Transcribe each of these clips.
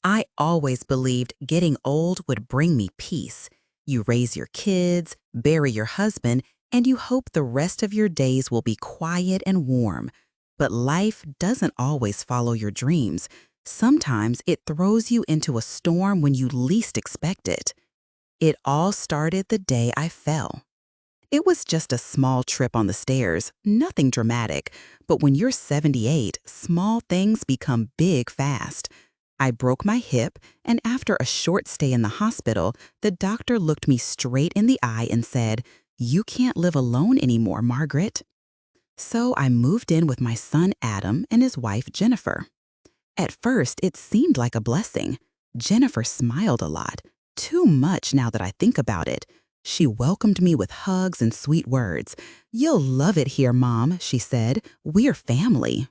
I always believed getting old would bring me peace. You raise your kids, bury your husband, and you hope the rest of your days will be quiet and warm. But life doesn't always follow your dreams. Sometimes it throws you into a storm when you least expect it. It all started the day I fell. It was just a small trip on the stairs, nothing dramatic, but when you're 78, small things become big fast. I broke my hip, and after a short stay in the hospital, the doctor looked me straight in the eye and said, "You can't live alone anymore, Margaret." So I moved in with my son Adam and his wife Jennifer. At first, it seemed like a blessing. Jennifer smiled a lot, too much now that I think about it. She welcomed me with hugs and sweet words. "You'll love it here, Mom," she said. "We're family."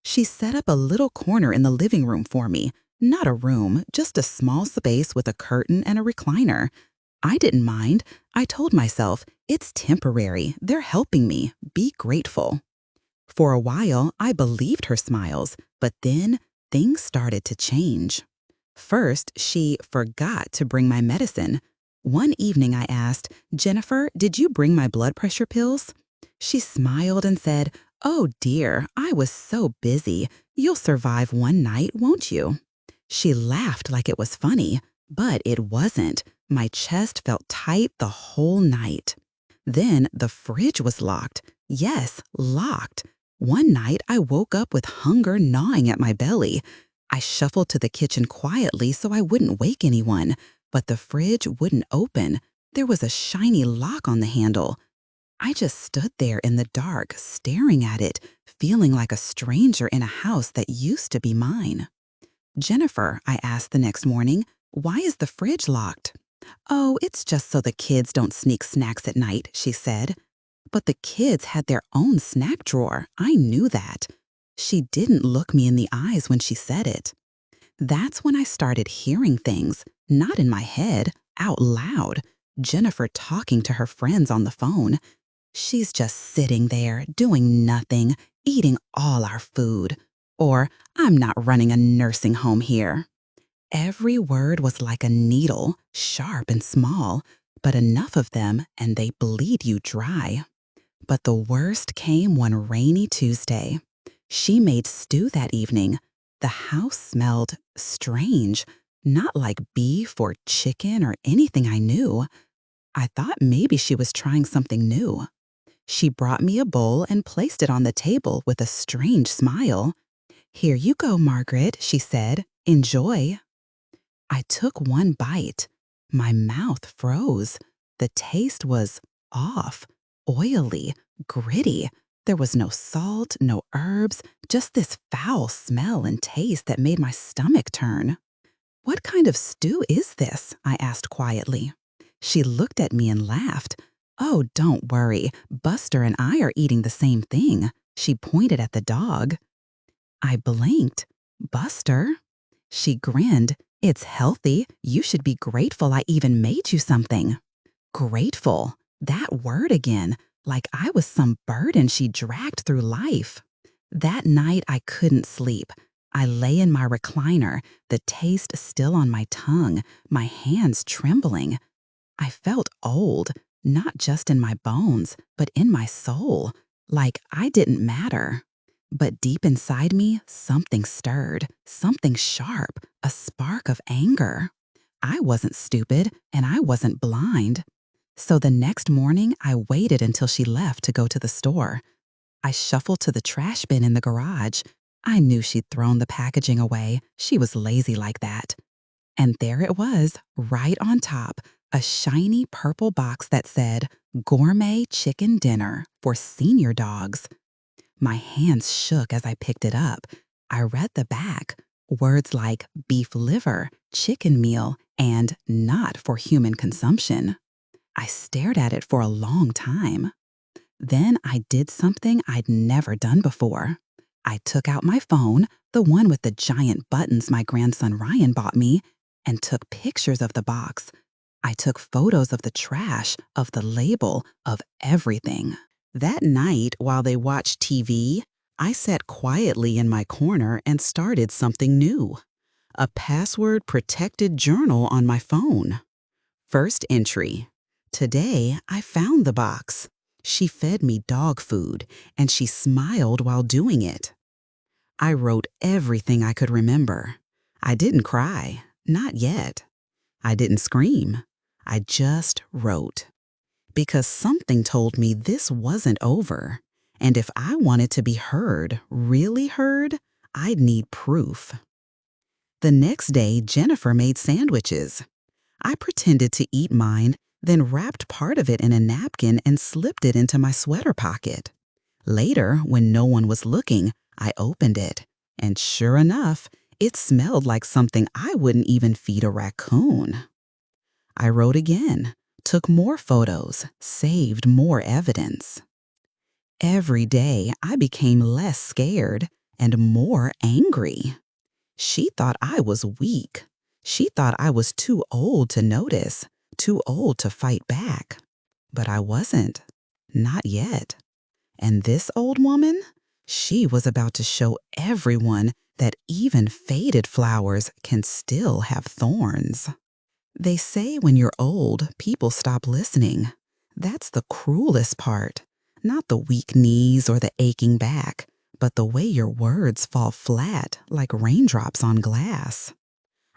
She set up a little corner in the living room for me. Not a room, just a small space with a curtain and a recliner. I didn't mind. I told myself, it's temporary. They're helping me. Be grateful. For a while, I believed her smiles, but then things started to change. First, she forgot to bring my medicine. One evening I asked, "Jennifer, did you bring my blood pressure pills?" She smiled and said, "Oh dear, I was so busy. You'll survive one night, won't you?" She laughed like it was funny, but it wasn't. My chest felt tight the whole night. Then the fridge was locked. Yes, locked. One night I woke up with hunger gnawing at my belly. I shuffled to the kitchen quietly so I wouldn't wake anyone, but the fridge wouldn't open. There was a shiny lock on the handle. I just stood there in the dark, staring at it, feeling like a stranger in a house that used to be mine. "Jennifer," I asked the next morning, "why is the fridge locked?" "Oh, it's just so the kids don't sneak snacks at night," she said. But the kids had their own snack drawer. I knew that. She didn't look me in the eyes when she said it. That's when I started hearing things, not in my head, out loud. Jennifer talking to her friends on the phone. "She's just sitting there, doing nothing, eating all our food." Or, "I'm not running a nursing home here." Every word was like a needle, sharp and small, but enough of them and they bleed you dry. But the worst came one rainy Tuesday. She made stew that evening. The house smelled strange, not like beef or chicken or anything I knew. I thought maybe she was trying something new. She brought me a bowl and placed it on the table with a strange smile. "Here you go, Margaret," she said. "Enjoy." I took one bite. My mouth froze. The taste was off, oily, gritty. There was no salt, no herbs, just this foul smell and taste that made my stomach turn. "What kind of stew is this?" I asked quietly. She looked at me and laughed. "Oh, don't worry. Buster and I are eating the same thing." She pointed at the dog. I blinked. "Buster?" She grinned. "It's healthy. You should be grateful I even made you something." Grateful. That word again, like I was some burden she dragged through life. That night I couldn't sleep. I lay in my recliner, the taste still on my tongue, my hands trembling. I felt old, not just in my bones, but in my soul, like I didn't matter. But deep inside me, something stirred, something sharp, a spark of anger. I wasn't stupid, and I wasn't blind. So the next morning, I waited until she left to go to the store. I shuffled to the trash bin in the garage. I knew she'd thrown the packaging away. She was lazy like that. And there it was, right on top, a shiny purple box that said, "Gourmet Chicken Dinner for Senior Dogs." My hands shook as I picked it up. I read the back, words like beef liver, chicken meal, and not for human consumption. I stared at it for a long time. Then I did something I'd never done before. I took out my phone, the one with the giant buttons my grandson Ryan bought me, and took pictures of the box. I took photos of the trash, of the label, of everything. That night, while they watched TV, I sat quietly in my corner and started something new. A password-protected journal on my phone. First entry. Today, I found the box. She fed me dog food, and she smiled while doing it. I wrote everything I could remember. I didn't cry, not yet. I didn't scream. I just wrote. Because something told me this wasn't over. And if I wanted to be heard, really heard, I'd need proof. The next day, Jennifer made sandwiches. I pretended to eat mine, then wrapped part of it in a napkin and slipped it into my sweater pocket. Later, when no one was looking, I opened it, and sure enough, it smelled like something I wouldn't even feed a raccoon. I wrote again, took more photos, saved more evidence. Every day, I became less scared and more angry. She thought I was weak. She thought I was too old to notice, too old to fight back. But I wasn't. Not yet. And this old woman? She was about to show everyone that even faded flowers can still have thorns. They say when you're old, people stop listening. That's the cruelest part. Not the weak knees or the aching back, but the way your words fall flat like raindrops on glass.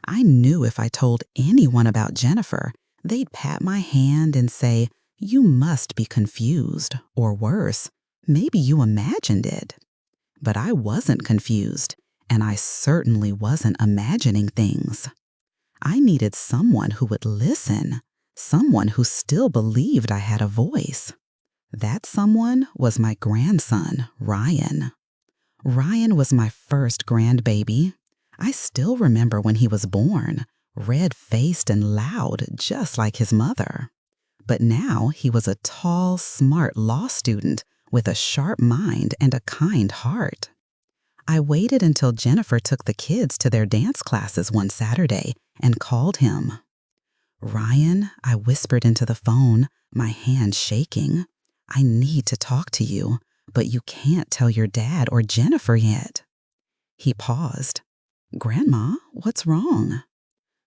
I knew if I told anyone about Jennifer, they'd pat my hand and say, "You must be confused," or worse, "Maybe you imagined it." But I wasn't confused, and I certainly wasn't imagining things. I needed someone who would listen, someone who still believed I had a voice. That someone was my grandson, Ryan. Ryan was my first grandbaby. I still remember when he was born, red-faced and loud, just like his mother. But now he was a tall, smart law student with a sharp mind and a kind heart. I waited until Jennifer took the kids to their dance classes one Saturday and called him. "Ryan," I whispered into the phone, my hand shaking, "I need to talk to you, but you can't tell your dad or Jennifer yet." He paused. "Grandma, what's wrong?"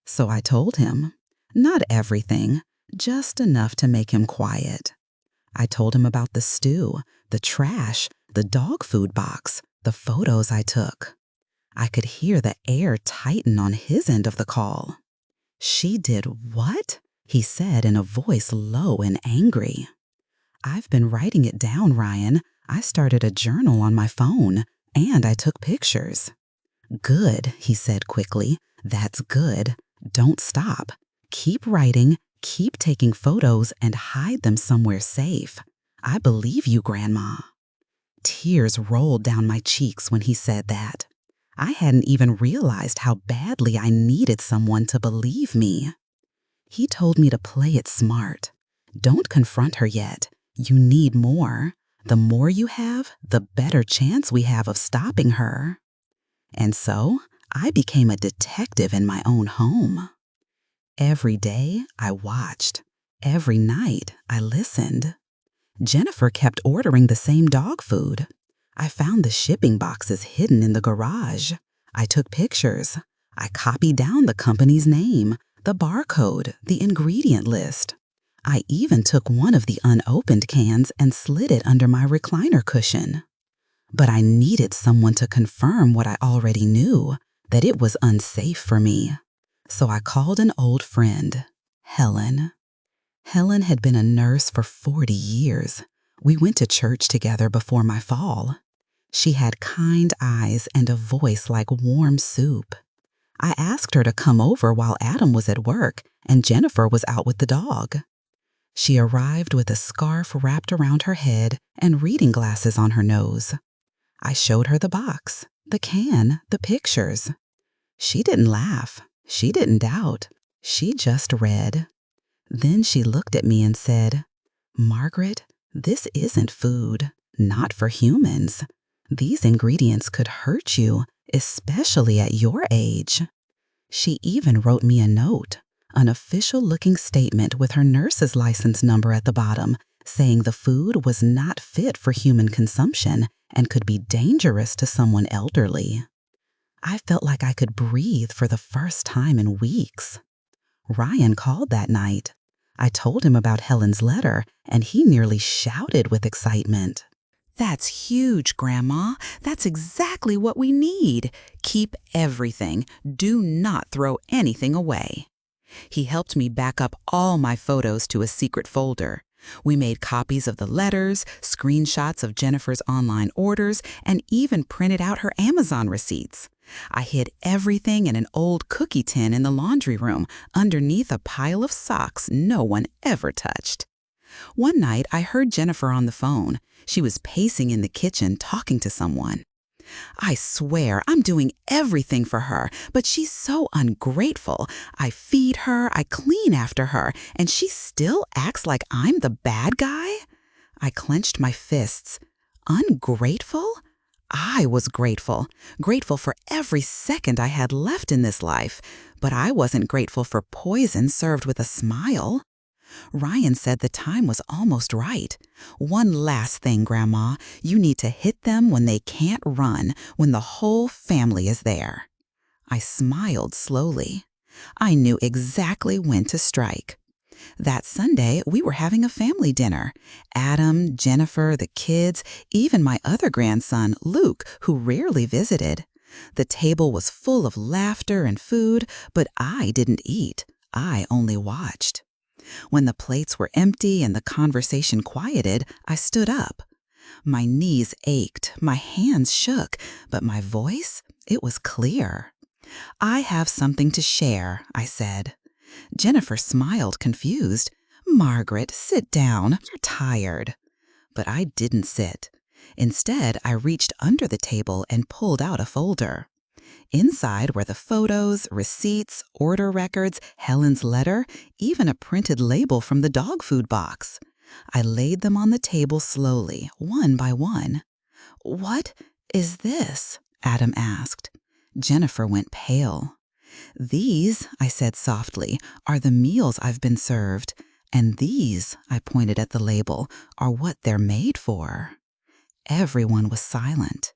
So I told him. Not everything, just enough to make him quiet. I told him about the stew, the trash, the dog food box, the photos I took. I could hear the air tighten on his end of the call. "She did what?" he said in a voice low and angry. "I've been writing it down, Ryan. I started a journal on my phone, and I took pictures." "Good," he said quickly. "That's good. Don't stop. Keep writing, keep taking photos, and hide them somewhere safe. I believe you, Grandma." Tears rolled down my cheeks when he said that. I hadn't even realized how badly I needed someone to believe me. He told me to play it smart. Don't confront her yet. You need more. The more you have, the better chance we have of stopping her. And so, I became a detective in my own home. Every day, I watched. Every night, I listened. Jennifer kept ordering the same dog food. I found the shipping boxes hidden in the garage. I took pictures. I copied down the company's name, the barcode, the ingredient list. I even took one of the unopened cans and slid it under my recliner cushion. But I needed someone to confirm what I already knew, that it was unsafe for me. So I called an old friend, Helen. Helen had been a nurse for 40 years. We went to church together before my fall. She had kind eyes and a voice like warm soup. I asked her to come over while Adam was at work and Jennifer was out with the dog. She arrived with a scarf wrapped around her head and reading glasses on her nose. I showed her the box, the can, the pictures. She didn't laugh. She didn't doubt. She just read. Then she looked at me and said, "Margaret, this isn't food, not for humans. These ingredients could hurt you, especially at your age." She even wrote me a note, an official-looking statement with her nurse's license number at the bottom, saying the food was not fit for human consumption and could be dangerous to someone elderly. I felt like I could breathe for the first time in weeks. Ryan called that night. I told him about Helen's letter, and he nearly shouted with excitement. That's huge, Grandma. That's exactly what we need. Keep everything. Do not throw anything away. He helped me back up all my photos to a secret folder. We made copies of the letters, screenshots of Jennifer's online orders, and even printed out her Amazon receipts. I hid everything in an old cookie tin in the laundry room, underneath a pile of socks no one ever touched. One night, I heard Jennifer on the phone. She was pacing in the kitchen talking to someone. I swear I'm doing everything for her, but she's so ungrateful. I feed her, I clean after her, and she still acts like I'm the bad guy? I clenched my fists. Ungrateful? I was grateful for every second I had left in this life, but I wasn't grateful for poison served with a smile. Ryan said the time was almost right. One last thing, Grandma. You need to hit them when they can't run, when the whole family is there. I smiled slowly. I knew exactly when to strike. That Sunday, we were having a family dinner. Adam, Jennifer, the kids, even my other grandson, Luke, who rarely visited. The table was full of laughter and food, but I didn't eat. I only watched. When the plates were empty and the conversation quieted, I stood up. My knees ached, my hands shook, but my voice, it was clear. I have something to share, I said. Jennifer smiled, confused. Margaret, sit down. You're tired. But I didn't sit. Instead, I reached under the table and pulled out a folder. Inside were the photos, receipts, order records, Helen's letter, even a printed label from the dog food box. I laid them on the table slowly, one by one. What is this? Adam asked. Jennifer went pale. These, I said softly, are the meals I've been served. And these, I pointed at the label, are what they're made for. Everyone was silent.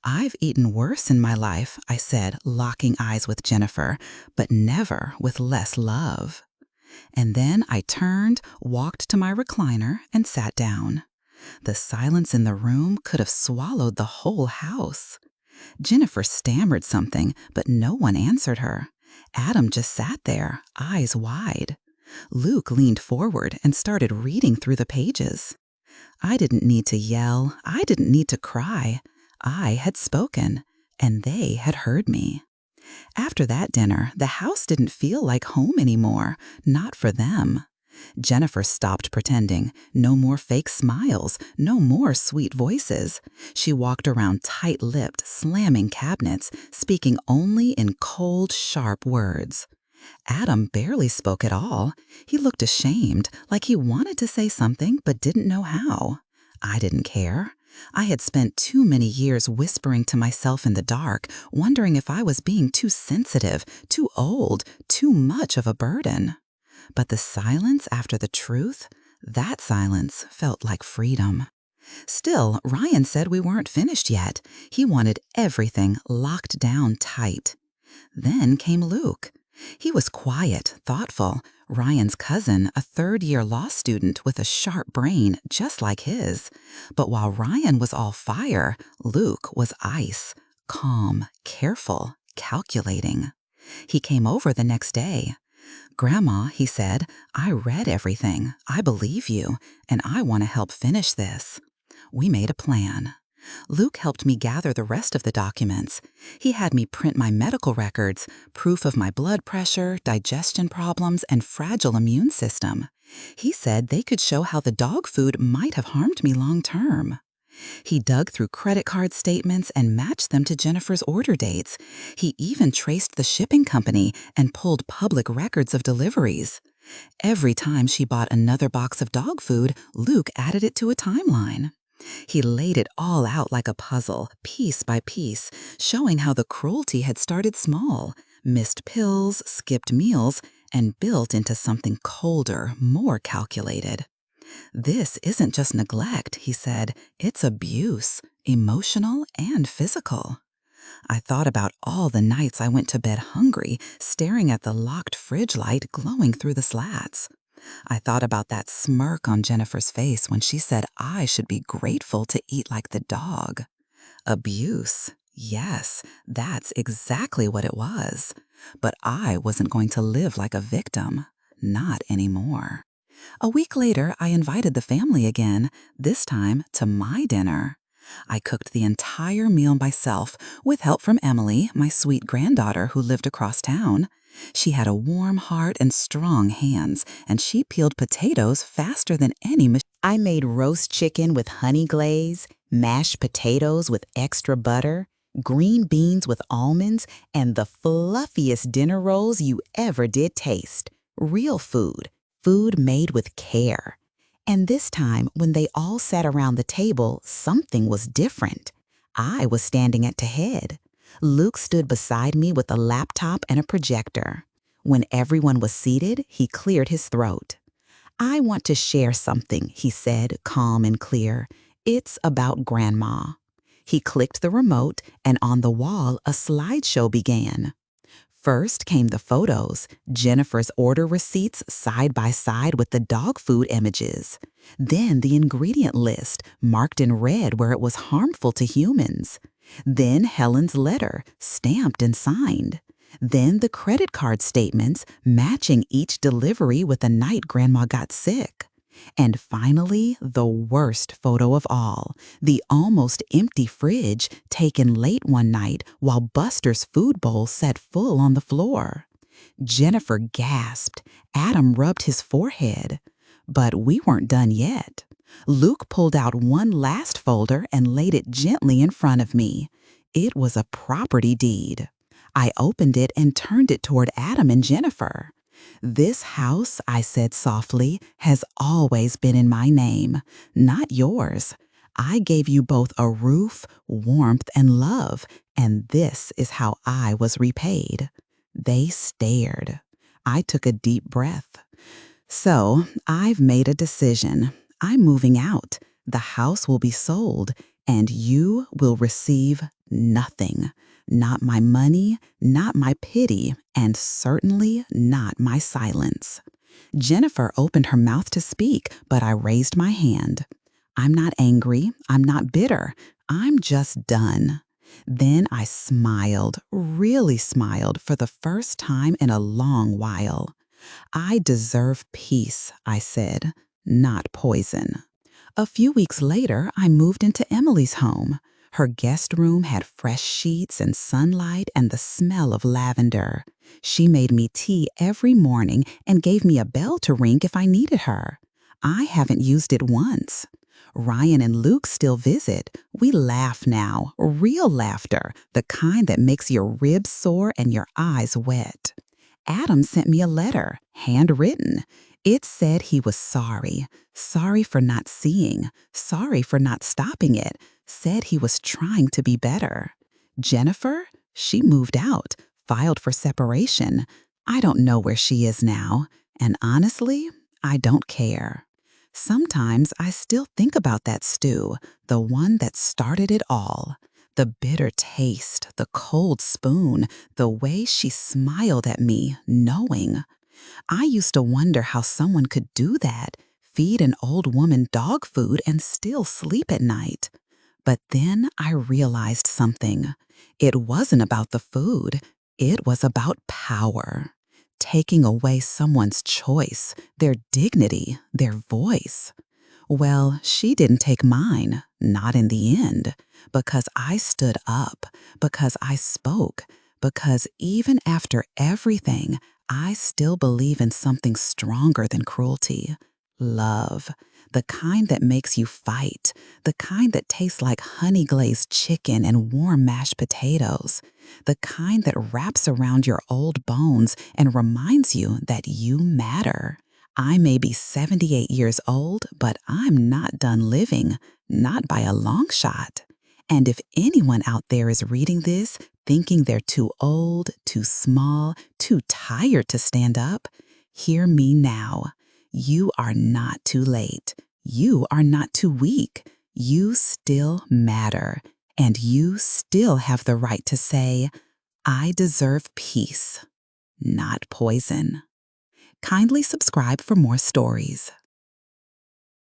I've eaten worse in my life, I said, locking eyes with Jennifer, but never with less love. And then I turned, walked to my recliner, and sat down. The silence in the room could have swallowed the whole house. Jennifer stammered something, but no one answered her. Adam just sat there, eyes wide. Luke leaned forward and started reading through the pages. I didn't need to yell. I didn't need to cry. I had spoken, and they had heard me. After that dinner, the house didn't feel like home anymore, not for them. Jennifer stopped pretending. No more fake smiles, no more sweet voices. She walked around tight-lipped, slamming cabinets, speaking only in cold, sharp words. Adam barely spoke at all. He looked ashamed, like he wanted to say something but didn't know how. I didn't care. I had spent too many years whispering to myself in the dark, wondering if I was being too sensitive, too old, too much of a burden. But the silence after the truth, that silence felt like freedom. Still, Ryan said we weren't finished yet. He wanted everything locked down tight. Then came Luke. He was quiet, thoughtful, Ryan's cousin, a third-year law student with a sharp brain just like his. But while Ryan was all fire, Luke was ice, calm, careful, calculating. He came over the next day. Grandma, he said, I read everything. I believe you, and I want to help finish this. We made a plan. Luke helped me gather the rest of the documents. He had me print my medical records, proof of my blood pressure, digestion problems, and fragile immune system. He said they could show how the dog food might have harmed me long term. He dug through credit card statements and matched them to Jennifer's order dates. He even traced the shipping company and pulled public records of deliveries. Every time she bought another box of dog food, Luke added it to a timeline. He laid it all out like a puzzle, piece by piece, showing how the cruelty had started small, missed pills, skipped meals, and built into something colder, more calculated. This isn't just neglect, he said. It's abuse, emotional and physical. I thought about all the nights I went to bed hungry, staring at the locked fridge light glowing through the slats. I thought about that smirk on Jennifer's face when she said I should be grateful to eat like the dog. Abuse. Yes, that's exactly what it was. But I wasn't going to live like a victim. Not anymore. A week later, I invited the family again, this time to my dinner. I cooked the entire meal myself, with help from Emily, my sweet granddaughter who lived across town. She had a warm heart and strong hands, and she peeled potatoes faster than any machine. I made roast chicken with honey glaze, mashed potatoes with extra butter, green beans with almonds, and the fluffiest dinner rolls you ever did taste. Real food. Food made with care. And this time, when they all sat around the table, something was different. I was standing at the head. Luke stood beside me with a laptop and a projector. When everyone was seated, he cleared his throat. I want to share something, he said, calm and clear. It's about Grandma. He clicked the remote, and on the wall, a slideshow began. First came the photos, Jennifer's order receipts side by side with the dog food images. Then the ingredient list, marked in red where it was harmful to humans. Then Helen's letter, stamped and signed. Then the credit card statements, matching each delivery with the night Grandma got sick. And finally, the worst photo of all, the almost empty fridge taken late one night while Buster's food bowl sat full on the floor. Jennifer gasped. Adam rubbed his forehead. But we weren't done yet. Luke pulled out one last folder and laid it gently in front of me. It was a property deed. I opened it and turned it toward Adam and Jennifer. This house, I said softly, has always been in my name, not yours. I gave you both a roof, warmth, and love, and this is how I was repaid. They stared. I took a deep breath. So, I've made a decision. I'm moving out. The house will be sold, and you will receive nothing. Not my money, not my pity, and certainly not my silence. Jennifer opened her mouth to speak, but I raised my hand. I'm not angry. I'm not bitter. I'm just done. Then I smiled, really smiled for the first time in a long while. I deserve peace, I said, not poison. A few weeks later, I moved into Emily's home. Her guest room had fresh sheets and sunlight and the smell of lavender. She made me tea every morning and gave me a bell to ring if I needed her. I haven't used it once. Ryan and Luke still visit. We laugh now, real laughter, the kind that makes your ribs sore and your eyes wet. Adam sent me a letter, handwritten. It said he was sorry for not seeing, sorry for not stopping it, said he was trying to be better. Jennifer, she moved out, filed for separation. I don't know where she is now, and honestly, I don't care. Sometimes I still think about that stew, the one that started it all. The bitter taste, the cold spoon, the way she smiled at me, knowing. I used to wonder how someone could do that, feed an old woman dog food and still sleep at night. But then I realized something. It wasn't about the food. It was about power. Taking away someone's choice, their dignity, their voice. Well, she didn't take mine, not in the end, because I stood up, because I spoke, because even after everything, I still believe in something stronger than cruelty. Love. The kind that makes you fight. The kind that tastes like honey-glazed chicken and warm mashed potatoes. The kind that wraps around your old bones and reminds you that you matter. I may be 78 years old, but I'm not done living, not by a long shot. And if anyone out there is reading this, thinking they're too old, too small, too tired to stand up, hear me now. You are not too late. You are not too weak. You still matter. And you still have the right to say, I deserve peace, not poison. Kindly subscribe for more stories.